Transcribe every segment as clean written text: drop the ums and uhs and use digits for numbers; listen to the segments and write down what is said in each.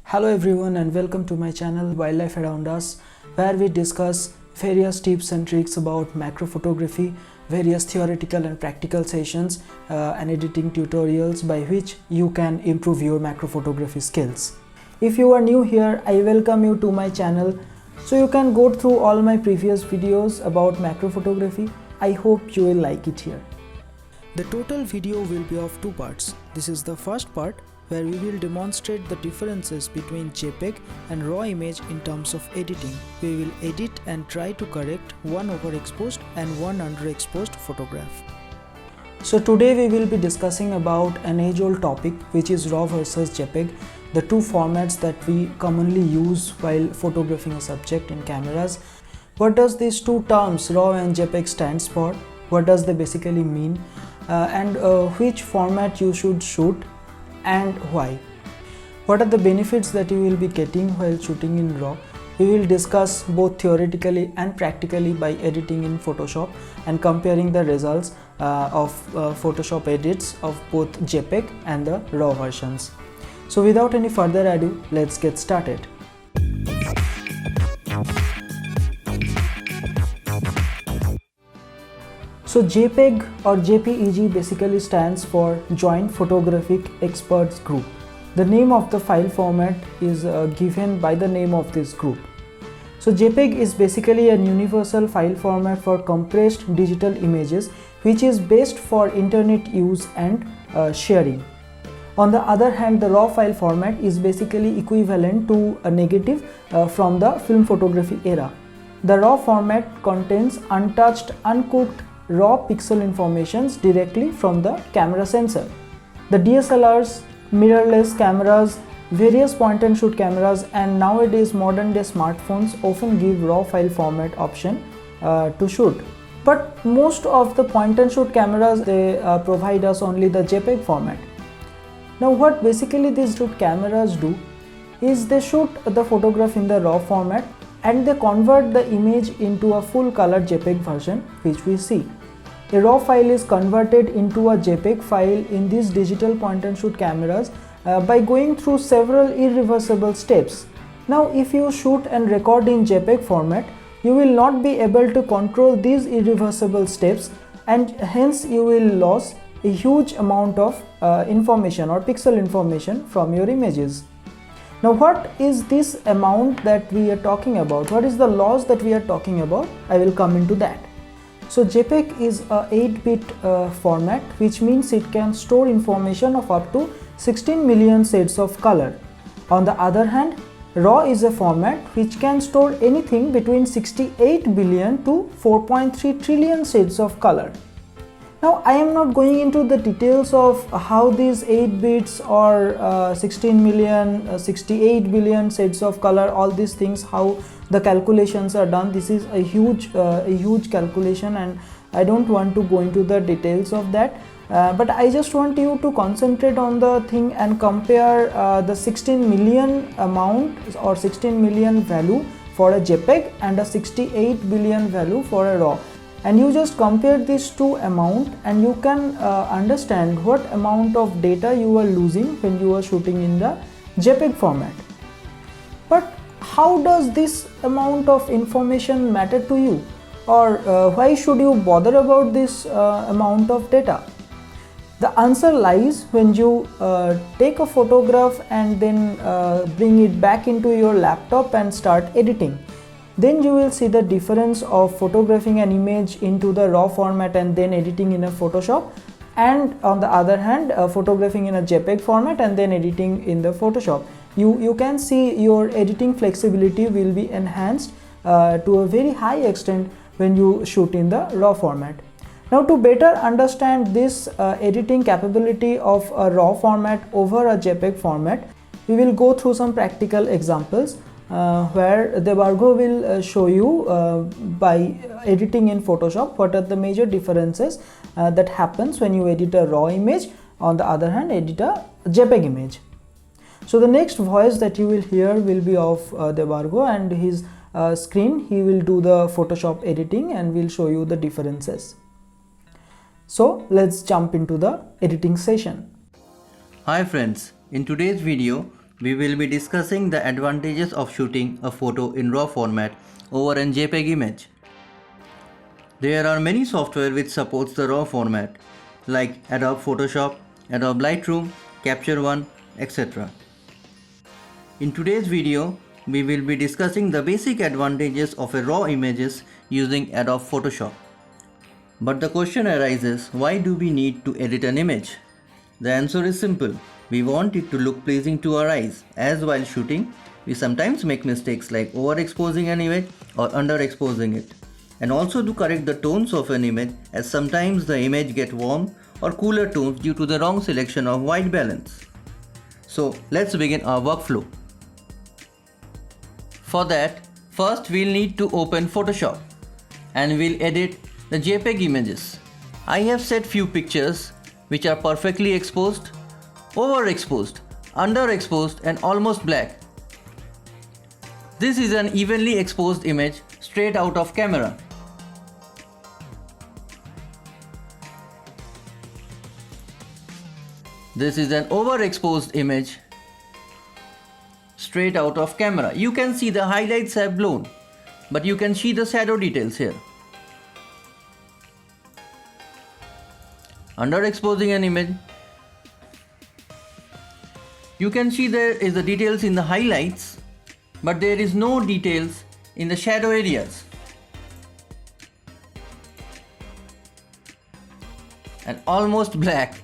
Hello everyone and welcome to my channel Wildlife Around Us, where we discuss various tips and tricks about macro photography, various theoretical and practical sessions and editing tutorials by which you can improve your macro photography skills. If you are new here, I welcome you to my channel so you can go through all my previous videos about macro photography. I hope you will like it here. The total video will be of two parts. This is the first part where we will demonstrate the differences between JPEG and RAW image in terms of editing. We will edit and try to correct one overexposed and one underexposed photograph. So today we will be discussing about an age-old topic, which is RAW versus JPEG, the two formats that we commonly use while photographing a subject in cameras. What does these two terms RAW and JPEG stands for? What does they basically mean? And which format you should shoot and why. What are the benefits that you will be getting while shooting in RAW? We will discuss both theoretically and practically by editing in Photoshop and comparing the results of Photoshop edits of both JPEG and the RAW versions. So without any further ado, let's get started. So JPEG or JPEG basically stands for Joint Photographic Experts Group. The name of the file format is given by the name of this group. So JPEG is basically a universal file format for compressed digital images, which is best for internet use and sharing. On the other hand, the RAW file format is basically equivalent to a negative from the film photography era. The RAW format contains untouched, uncooked raw pixel informations directly from the camera sensor. The DSLRs, mirrorless cameras, various point and shoot cameras and nowadays modern day smartphones often give raw file format option to shoot. But most of the point and shoot cameras, they provide us only the JPEG format. Now what basically these two cameras do is they shoot the photograph in the raw format and they convert the image into a full color JPEG version, which we see. A RAW file is converted into a JPEG file in these digital point and shoot cameras by going through several irreversible steps. Now if you shoot and record in JPEG format, you will not be able to control these irreversible steps and hence you will lose a huge amount of information or pixel information from your images. Now what is this amount that we are talking about? What is the loss that we are talking about? I will come into that. So JPEG is a 8-bit format, which means it can store information of up to 16 million shades of color. On the other hand, RAW is a format which can store anything between 68 billion to 4.3 trillion shades of color. Now I am not going into the details of how these 8 bits or 16 million, 68 billion shades of color, all these things, how the calculations are done. This is a huge calculation and I don't want to go into the details of that. But I just want you to concentrate on the thing and compare the 16 million amount or 16 million value for a JPEG and a 68 billion value for a RAW. And you just compare these two amount and you can understand what amount of data you are losing when you are shooting in the JPEG format. But how does this amount of information matter to you, or why should you bother about this amount of data? The answer lies when you take a photograph and then bring it back into your laptop and start editing. Then you will see the difference of photographing an image into the RAW format and then editing in a Photoshop, and on the other hand photographing in a JPEG format and then editing in the Photoshop. You can see your editing flexibility will be enhanced to a very high extent when you shoot in the RAW format. Now to better understand this editing capability of a RAW format over a JPEG format, we will go through some practical examples where Debargo will show you by editing in Photoshop what are the major differences that happens when you edit a RAW image, on the other hand edit a JPEG image. So the next voice that you will hear will be of Debargo, and his screen he will do the Photoshop editing and will show you the differences. So let's jump into the editing session. Hi friends, in today's video we will be discussing the advantages of shooting a photo in RAW format over an JPEG image. There are many software which supports the RAW format like Adobe Photoshop, Adobe Lightroom, Capture One, etc. In today's video, we will be discussing the basic advantages of a RAW images using Adobe Photoshop. But the question arises, why do we need to edit an image? The answer is simple. We want it to look pleasing to our eyes, as while shooting, we sometimes make mistakes like overexposing an image or underexposing it. And also to correct the tones of an image, as sometimes the image get warm or cooler tones due to the wrong selection of white balance. So let's begin our workflow. For that, first we'll need to open Photoshop and we'll edit the JPEG images. I have set few pictures which are perfectly exposed, overexposed, underexposed and almost black. This is an evenly exposed image straight out of camera. This is an overexposed image straight out of camera. You can see the highlights have blown, but you can see the shadow details here. Underexposing an image, you can see there is the details in the highlights, but there is no details in the shadow areas. And almost black,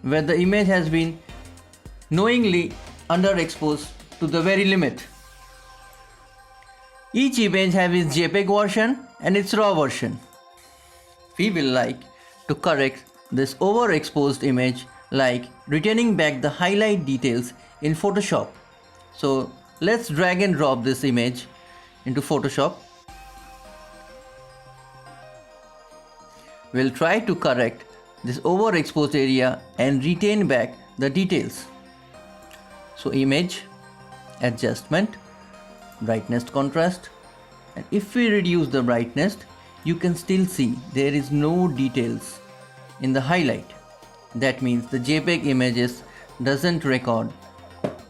where the image has been knowingly underexposed to the very limit. Each image has its JPEG version and its RAW version. We will like to correct this overexposed image, like retaining back the highlight details in Photoshop. So let's drag and drop this image into Photoshop. We'll try to correct this overexposed area and retain back the details. So image, adjustment, brightness contrast, and if we reduce the brightness, you can still see there is no details in the highlight. That means the JPEG images doesn't record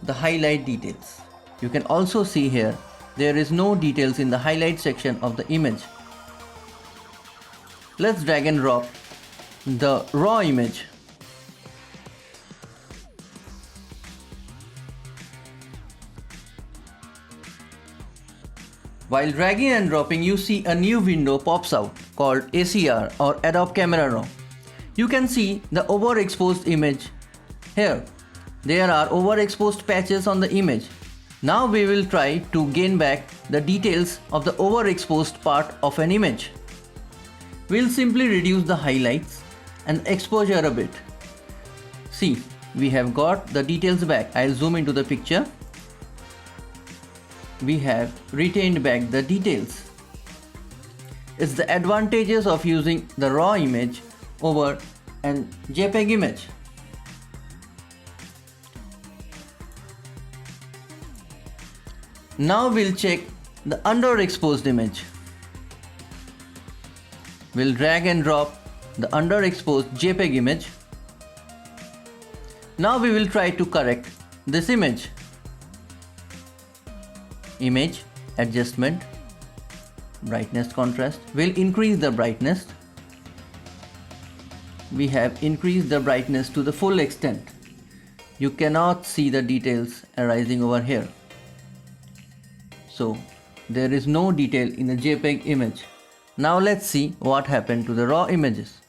the highlight details. You can also see here there is no details in the highlight section of the image. Let's drag and drop the RAW image. While dragging and dropping, you see a new window pops out called ACR or Adobe Camera Raw. You can see the overexposed image here. There are overexposed patches on the image. Now we will try to gain back the details of the overexposed part of an image. We'll simply reduce the highlights and exposure a bit. See, we have got the details back. I'll zoom into the picture. We have retained back the details. It's the advantages of using the RAW image over an JPEG image. Now we'll check the underexposed image. We'll drag and drop the underexposed JPEG image. Now we will try to correct this image. Image, adjustment, brightness contrast. We'll increase the brightness. We have increased the brightness to the full extent. You cannot see the details arising over here. So there is no detail in the JPEG image. Now let's see what happened to the RAW images.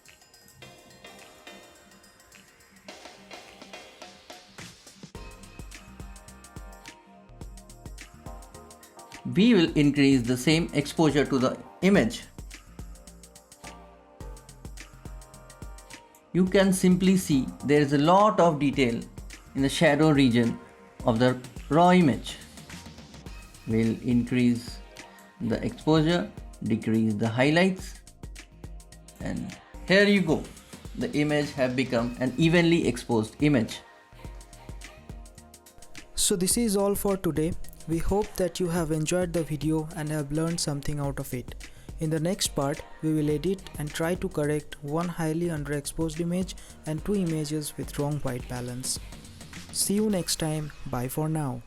We will increase the same exposure to the image. You can simply see there is a lot of detail in the shadow region of the RAW image. We'll increase the exposure, decrease the highlights, and here you go. The image have become an evenly exposed image. So this is all for today. We hope that you have enjoyed the video and have learned something out of it. In the next part, we will edit and try to correct one highly underexposed image and two images with wrong white balance. See you next time. Bye for now.